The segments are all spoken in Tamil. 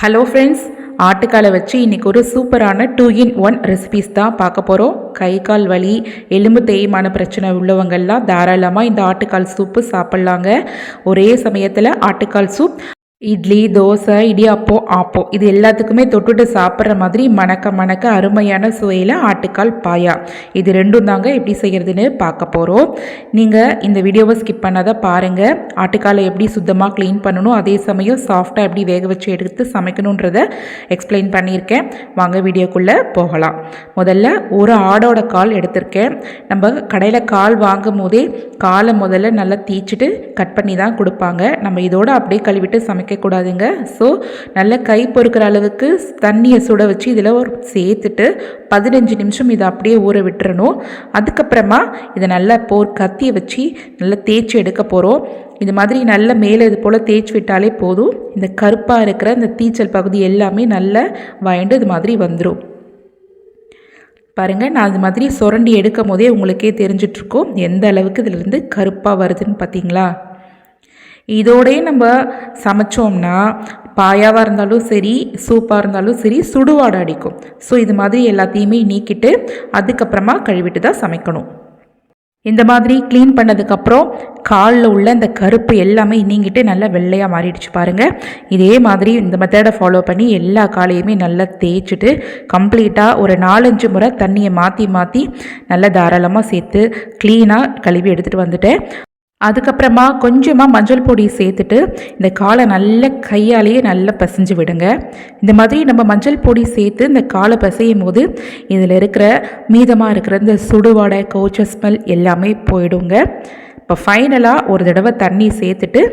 ஹலோ ஃப்ரெண்ட்ஸ், ஆட்டுக்காலை வச்சு இன்றைக்கி ஒரு சூப்பரான 2-in-1 ரெசிபீஸ் தான் பார்க்க போகிறோம். கை கால் வலி, எலும்பு தேய்மான பிரச்சனை உள்ளவங்கள்லாம் தாராளமாக இந்த ஆட்டுக்கால் சூப்பு சாப்பிட்லாங்க. ஒரே சமயத்தில் ஆட்டுக்கால் சூப் இட்லி, தோசை, இடியாப்பம், ஆப்பம் இது எல்லாத்துக்குமே தொட்டுட்டு சாப்பிட்ற மாதிரி மணக்க அருமையான சுவையில் ஆட்டுக்கால் பாயா இது ரெண்டும் தாங்க எப்படி செய்கிறதுன்னு பார்க்க போகிறோம். நீங்கள் இந்த வீடியோவை ஸ்கிப் பண்ணாத பாருங்கள். ஆட்டுக்காலை எப்படி சுத்தமாக க்ளீன் பண்ணணும், அதே சமயம் சாஃப்டாக எப்படி வேக வச்சு எடுத்து சமைக்கணுன்றதை எக்ஸ்பிளைன் பண்ணியிருக்கேன். வாங்க வீடியோக்குள்ளே போகலாம். முதல்ல ஒரு ஆடோட கால் எடுத்திருக்கேன். நம்ம கடையில் கால் வாங்கும் போதே காலை முதல்ல நல்லா தீச்சிட்டு கட் பண்ணி தான் கொடுப்பாங்க. நம்ம இதோடு அப்படியே கழுவிட்டு கூடாதுங்க. ஸோ நல்ல கை பொறுக்கிற அளவுக்கு தண்ணியை சுட வச்சு இதில் ஒரு சேர்த்துட்டு 15 நிமிஷம் இதை அப்படியே ஊற விட்டுறணும். அதுக்கப்புறமா இதை நல்லா கத்தியை வச்சு நல்லா தேய்ச்சி எடுக்க போகிறோம். இது மாதிரி நல்ல மேலே இது போல் தேய்ச்சி விட்டாலே போதும். இந்த கருப்பாக இருக்கிற இந்த தீச்சல் பகுதி எல்லாமே நல்லா வயண்டு இது மாதிரி வந்துடும். பாருங்கள், நான் இது மாதிரி சுரண்டி எடுக்கும் போதே உங்களுக்கே தெரிஞ்சிட்ருக்கோம் எந்த அளவுக்கு இதிலிருந்து கருப்பாக வருதுன்னு பார்த்தீங்களா. இதோடய நம்ம சமைச்சோம்னா பாயாவாக இருந்தாலும் சரி, சூப்பாக இருந்தாலும் சரி, சுடுவாடை அடிக்கும். ஸோ இது மாதிரி எல்லாத்தையுமே நீக்கிட்டு அதுக்கப்புறமா கழுவிட்டு தான் சமைக்கணும். இந்த மாதிரி க்ளீன் பண்ணதுக்கப்புறம் காலில் உள்ள இந்த கருப்பு எல்லாமே நீங்கிட்டு நல்லா வெள்ளையாக மாறிடுச்சு பாருங்கள். இதே மாதிரி இந்த மெத்தடை ஃபாலோ பண்ணி எல்லா காலையுமே நல்லா தேய்ச்சிட்டு கம்ப்ளீட்டாக ஒரு 4-5 முறை தண்ணியை மாற்றி நல்லா தாராளமாக சேர்த்து க்ளீனாக கழுவி எடுத்துகிட்டு வந்துட்டேன். அதுக்கப்புறமா கொஞ்சமாக மஞ்சள் பொடி சேர்த்துட்டு இந்த காலை நல்ல கையாலேயே நல்லா பிசைஞ்சு விடுங்க. இந்த மாதிரி நம்ம மஞ்சள் பொடி சேர்த்து இந்த காலை பிசையும் போது இதில் இருக்கிற மீதமாக இருக்கிற இந்த சுடுவாடை, கவுச்ச ஸ்மெல் எல்லாமே போயிடுங்க. இப்போ ஃபைனலாக ஒரு தடவை தண்ணி சேர்த்துட்டு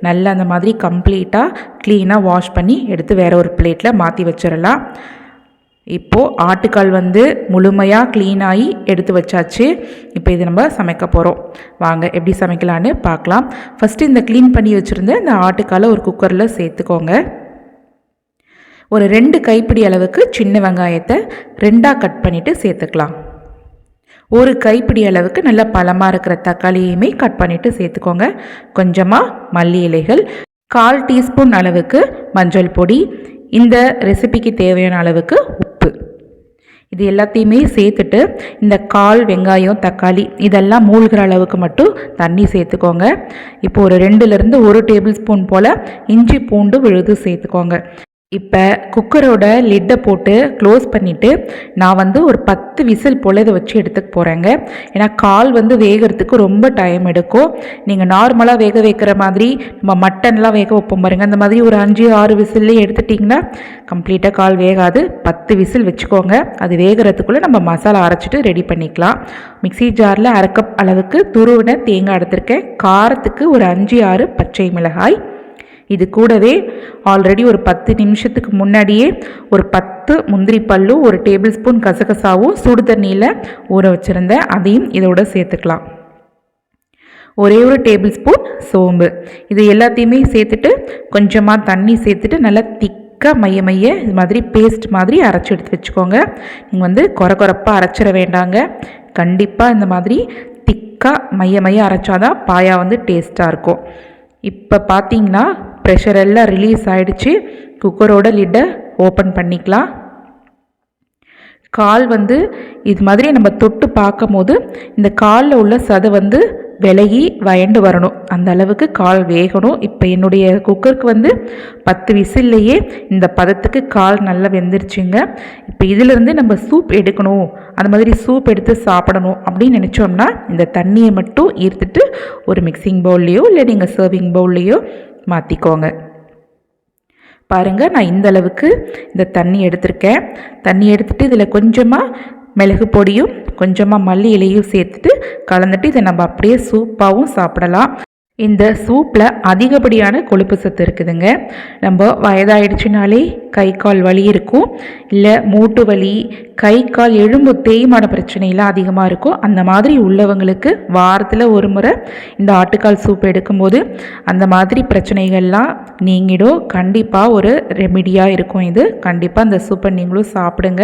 நல்லா அந்த மாதிரி கம்ப்ளீட்டாக க்ளீனாக வாஷ் பண்ணி எடுத்து வேறு ஒரு பிளேட்டில் மாற்றி வச்சிடலாம். இப்போது ஆட்டுக்கால் முழுமையாக க்ளீனாகி எடுத்து வச்சாச்சு. இப்போ இது நம்ம சமைக்க போகிறோம். வாங்க எப்படி சமைக்கலான்னு பார்க்கலாம். ஃபஸ்ட்டு இந்த க்ளீன் பண்ணி வச்சுருந்த இந்த ஆட்டுக்காலை ஒரு குக்கரில் சேர்த்துக்கோங்க. ஒரு 2 கைப்பிடி அளவுக்கு சின்ன வெங்காயத்தை 2ஆக கட் பண்ணிவிட்டு சேர்த்துக்கலாம். ஒரு கைப்பிடி அளவுக்கு நல்ல பழமாக இருக்கிற தக்காளியுமே கட் பண்ணிவிட்டு சேர்த்துக்கோங்க. கொஞ்சமாக மல்லி இலைகள், 1/4 டீஸ்பூன் அளவுக்கு மஞ்சள் பொடி, இந்த ரெசிபிக்கு தேவையான அளவுக்கு உப்பு, இது எல்லாத்தையுமே சேர்த்துட்டு இந்த கால் வெங்காயம், தக்காளி இதெல்லாம் மூழ்கிற அளவுக்கு மட்டும் தண்ணி சேர்த்துக்கோங்க. இப்போ ஒரு 2லேருந்து 1 டேபிள் ஸ்பூன் போல் இஞ்சி பூண்டு விழுது சேர்த்துக்கோங்க. இப்போ குக்கரோட லிட்டை போட்டு க்ளோஸ் பண்ணிவிட்டு நான் ஒரு 10 விசில் போல் இதை வச்சு எடுத்துக்க போகிறேங்க. ஏன்னா கால் வேகிறதுக்கு ரொம்ப டைம் எடுக்கும். நீங்கள் நார்மலாக வேக வைக்கிற மாதிரி நம்ம மட்டன்லாம் வேக வைப்போம் பாருங்க, அந்த மாதிரி ஒரு 5-6 விசில்லே எடுத்துட்டிங்கன்னா கம்ப்ளீட்டாக கால் வேகாது. 10 விசில் வச்சுக்கோங்க. அது வேகிறதுக்குள்ளே நம்ம மசாலா அரைச்சிட்டு ரெடி பண்ணிக்கலாம். மிக்ஸி ஜாரில் 1/2 கப் அளவுக்கு துருவின தேங்காய் எடுத்திருக்கேன். காரத்துக்கு ஒரு 5-6 பச்சை மிளகாய். இது கூடவே ஆல்ரெடி ஒரு 10 நிமிஷத்துக்கு முன்னாடியே ஒரு 10 முந்திரி பல்லும், ஒரு டேபிள் ஸ்பூன் கசகசாவும் சுடு தண்ணியில் ஊற வச்சுருந்தேன். அதையும் இதோட சேர்த்துக்கலாம். ஒரே ஒரு டேபிள் ஸ்பூன் சோம்பு. இது எல்லாத்தையுமே சேர்த்துட்டு கொஞ்சமாக தண்ணி சேர்த்துட்டு நல்லா திக்காக மைய இது மாதிரி பேஸ்ட் மாதிரி அரைச்சி எடுத்து வச்சுக்கோங்க. நீங்கள் கொரப்பாக அரைச்சிட வேண்டாங்க. கண்டிப்பாக இந்த மாதிரி திக்காக மைய அரைச்சாதான் பாயா டேஸ்ட்டாக இருக்கும். இப்போ பார்த்தீங்கன்னா ப்ரெஷர் எல்லாம் ரிலீஸ் ஆகிடுச்சு. குக்கரோட லிட்டை ஓப்பன் பண்ணிக்கலாம். கால் இது மாதிரி நம்ம தொட்டு பார்க்கும் போது இந்த காலில் உள்ள சதை விலகி வயண்டு வரணும். அந்த அளவுக்கு கால் வேகணும். இப்போ என்னுடைய குக்கருக்கு 10 விசில்லையே இந்த பதத்துக்கு கால் நல்லா வெந்துருச்சுங்க. இப்போ இதிலிருந்து நம்ம சூப் எடுக்கணும், அந்த மாதிரி சூப் எடுத்து சாப்பிடணும் அப்படின்னு நினச்சோம்னா இந்த தண்ணியை மட்டும் ஈர்த்துட்டு ஒரு மிக்சிங் பவுல்லையோ இல்லை நீங்கள் சர்விங் பவுல்லையோ மாற்றிக்கோங்க. பாருங்கள், நான் இந்த அளவுக்கு இந்த தண்ணி எடுத்திருக்கேன். தண்ணி எடுத்துகிட்டு இதில் கொஞ்சமாக மிளகு பொடியும் கொஞ்சமாக மல்லி இலையும் சேர்த்துட்டு கலந்துட்டு இதை நம்ம அப்படியே சூப்பாகவும் சாப்பிடலாம். இந்த சூப்பில் அதிகப்படியான கொழுப்பு சத்து இருக்குதுங்க. நம்ம வயதாயிடுச்சுனாலே கை கால் வலி இருக்கும், இல்லை மூட்டு வலி, கை கால் எலும்பு தேய்மான பிரச்சனைலாம் அதிகமாக இருக்கும். அந்த மாதிரி உள்ளவங்களுக்கு வாரத்தில் ஒரு முறை இந்த ஆட்டுக்கால் சூப் எடுக்கும்போது அந்த மாதிரி பிரச்சனைகள்லாம் நீங்கிடும். கண்டிப்பாக ஒரு ரெமிடியாக இருக்கும் இது. கண்டிப்பாக அந்த சூப்பை நீங்களும் சாப்பிடுங்க.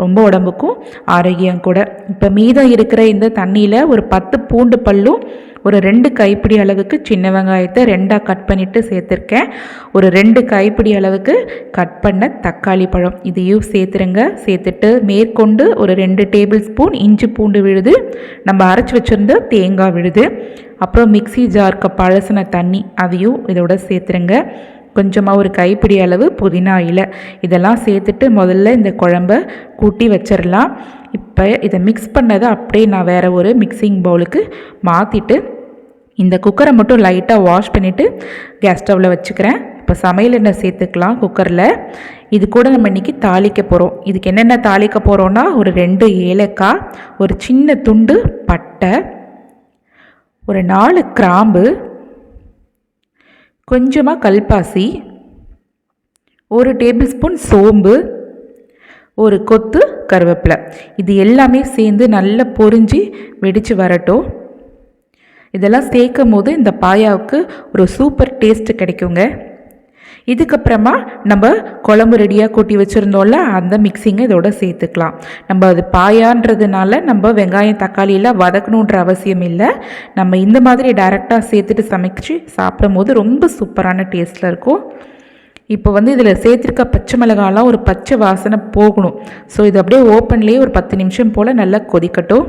ரொம்ப உடம்புக்கும் ஆரோக்கியம் கூட. இப்போ மீதம் இருக்கிற இந்த தண்ணியில் ஒரு 10 பூண்டு பல்லும், ஒரு 2 கைப்பிடி அளவுக்கு சின்ன வெங்காயத்தை 2ஆக கட் பண்ணிவிட்டு சேர்த்துருக்கேன். ஒரு 2 கைப்பிடி அளவுக்கு கட் பண்ண தக்காளி பழம் இதையும் சேர்த்துருங்க. சேர்த்துட்டு மேற்கொண்டு ஒரு 2 டேபிள் ஸ்பூன் இஞ்சி பூண்டு விழுது, நம்ம அரைச்சி வச்சுருந்த தேங்காய் விழுது, அப்புறம் மிக்ஸி ஜாருக்கு பழசின தண்ணி அதையும் இதோட சேர்த்துருங்க. கொஞ்சமாக ஒரு கைப்பிடி அளவு புதினா இலை இதெல்லாம் சேர்த்துட்டு முதல்ல இந்த குழம்ப கூட்டி வச்சிடலாம். இப்போ இதை மிக்ஸ் பண்ணதை அப்படியே நான் வேறு ஒரு மிக்சிங் பவுலுக்கு மாற்றிட்டு இந்த குக்கரை மட்டும் லைட்டாக வாஷ் பண்ணிவிட்டு கேஸ் ஸ்டவ்வில் வச்சுக்கிறேன். இப்போ சமையல் எண்ணெய் சேர்த்துக்கலாம் குக்கரில். இது கூட நம்ம இன்றைக்கி தாளிக்க போகிறோம். இதுக்கு என்னென்ன தாளிக்க போகிறோன்னா ஒரு 2 ஏலக்காய், ஒரு சின்ன துண்டு பட்டை, ஒரு 4 கிராம்பு, கொஞ்சமாக கல்பாசி, ஒரு டேபிள் ஸ்பூன் சோம்பு, ஒரு கொத்து கருவேப்பிலை. இது எல்லாமே சேர்ந்து நல்லா பொரிஞ்சு வெடித்து வரட்டும். இதெல்லாம் சேர்க்கும் போது இந்த பாயாவுக்கு ஒரு சூப்பர் டேஸ்ட்டு கிடைக்குங்க. இதுக்கப்புறமா நம்ம குழம்பு ரெடியாக கொட்டி வச்சுருந்தோம்ல அந்த மிக்சிங்கை இதோட சேர்த்துக்கலாம். நம்ம அது பாயான்றதுனால நம்ம வெங்காயம் தக்காளியெல்லாம் வதக்கணுன்ற அவசியம் இல்லை. நம்ம இந்த மாதிரி டைரெக்டாக சேர்த்துட்டு சமைச்சு சாப்பிடும் போது ரொம்ப சூப்பரான டேஸ்ட்டில் இருக்கும். இப்போ இதில் சேர்த்துருக்க பச்சை மிளகாலாம் ஒரு பச்சை வாசனை போகணும். ஸோ இது அப்படியே ஓப்பன்லேயே ஒரு 10 நிமிஷம் போல் நல்லா கொதிக்கட்டும்.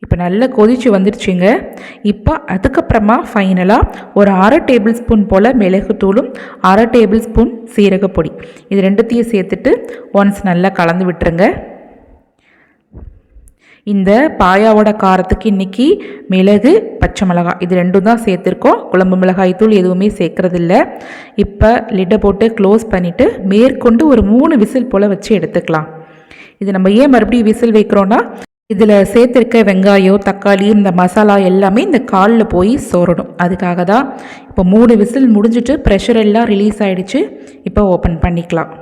இப்போ நல்லா கொதிச்சு வந்துடுச்சுங்க. இப்போ அதுக்கப்புறமா ஃபைனலாக ஒரு 1/2 டேபிள் ஸ்பூன் போல் மிளகுத்தூளும் 1/2 டேபிள் ஸ்பூன் சீரகப்பொடி இது ரெண்டுத்தையும் சேர்த்துட்டு ஒன்ஸ் நல்லா கலந்து விட்டுருங்க. இந்த பாயாவோட காரத்துக்கு இன்றைக்கி மிளகு பச்சை மிளகாய் இது ரெண்டும் தான் சேர்த்துருக்கோம். குழம்பு மிளகாய் தூள் எதுவுமே சேர்க்குறதில்ல. இப்போ லிட்டை போட்டு க்ளோஸ் பண்ணிவிட்டு மேற்கொண்டு ஒரு 3 விசில் போல் வச்சு எடுத்துக்கலாம். இது நம்ம ஏன் மறுபடியும் விசில் வைக்கிறோன்னா இதில் சேர்த்துருக்க வெங்காயம் தக்காளி இந்த மசாலா எல்லாமே இந்த காலில் போய் சோறணும். அதுக்காக தான். இப்போ 3 விசில் முடிஞ்சிட்டு ப்ரெஷர் எல்லாம் ரிலீஸ் ஆகிடுச்சு. இப்போ ஓப்பன் பண்ணிக்கலாம்.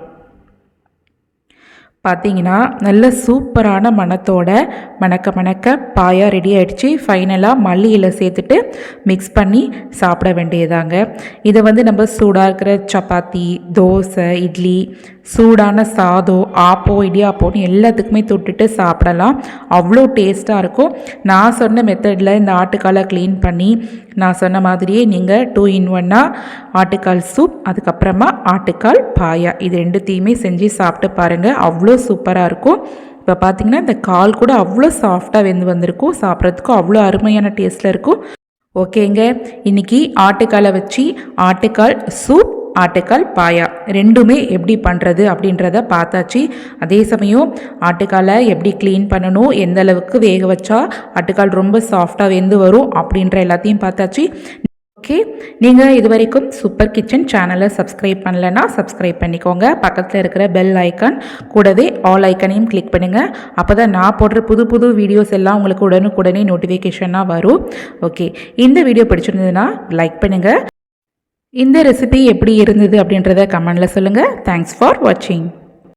பார்த்தீங்கன்னா நல்ல சூப்பரான மணத்தோட மணக்க பாயா ரெடி ஆகிடுச்சு. ஃபைனலாக மல்லி இலை சேர்த்துட்டு மிக்ஸ் பண்ணி சாப்பிட வேண்டியதாங்க. இதை நம்ம சூடாக இருக்கிற சப்பாத்தி, தோசை, இட்லி, சூடான சாதம், ஆப்போ, இடியாப்போன்னு எல்லாத்துக்குமே தொட்டுட்டு சாப்பிடலாம். அவ்வளோ டேஸ்ட்டாக இருக்கும். நான் சொன்ன மெத்தடில் இந்த ஆட்டுக்காலை க்ளீன் பண்ணி நான் சொன்ன மாதிரியே நீங்கள் 2 in 1 ஆட்டுக்கால் சூப், அதுக்கப்புறமா ஆட்டுக்கால் பாயா இது ரெண்டுத்தையுமே செஞ்சு சாப்பிட்டு பாருங்கள். அவ்வளோ சூப்பராக இருக்கும். இப்போ பார்த்திங்கன்னா இந்த கால் கூட அவ்வளோ சாஃப்டாக வெந்து வந்திருக்கும். சாப்பிட்றதுக்கும் அவ்வளோ அருமையான டேஸ்ட்டில் இருக்கும். ஓகேங்க, இன்றைக்கி ஆட்டுக்காலை வச்சு ஆட்டுக்கால் சூப், ஆட்டுக்கால் பாயா ரெண்டுமே எப்படி பண்ணுறது அப்படின்றத பார்த்தாச்சு. அதே சமயம் ஆட்டுக்காலை எப்படி க்ளீன் பண்ணணும், எந்த அளவுக்கு வேக வச்சா ஆட்டுக்கால் ரொம்ப சாஃப்டாக வெந்து வரும் அப்படின்ற எல்லாத்தையும் பார்த்தாச்சு. ஓகே, நீங்கள் இது வரைக்கும் சூப்பர் கிச்சன் சேனலை சப்ஸ்கிரைப் பண்ணலைன்னா சப்ஸ்கிரைப் பண்ணிக்கோங்க. பக்கத்தில் இருக்கிற பெல் ஐக்கான் கூடவே ஆல் ஐக்கனையும் கிளிக் பண்ணுங்கள். அப்போ தான் நான் போடுற புது வீடியோஸ் எல்லாம் உங்களுக்கு உடனுக்குடனே நோட்டிஃபிகேஷனாக வரும். ஓகே, இந்த வீடியோ பிடிச்சிருந்ததுன்னா லைக் பண்ணுங்கள். இந்த ரெசிபி எப்படி இருந்தது அப்படின்றத கமெண்டில் சொல்லுங்கள். தேங்க்ஸ் ஃபார் வாட்சிங்.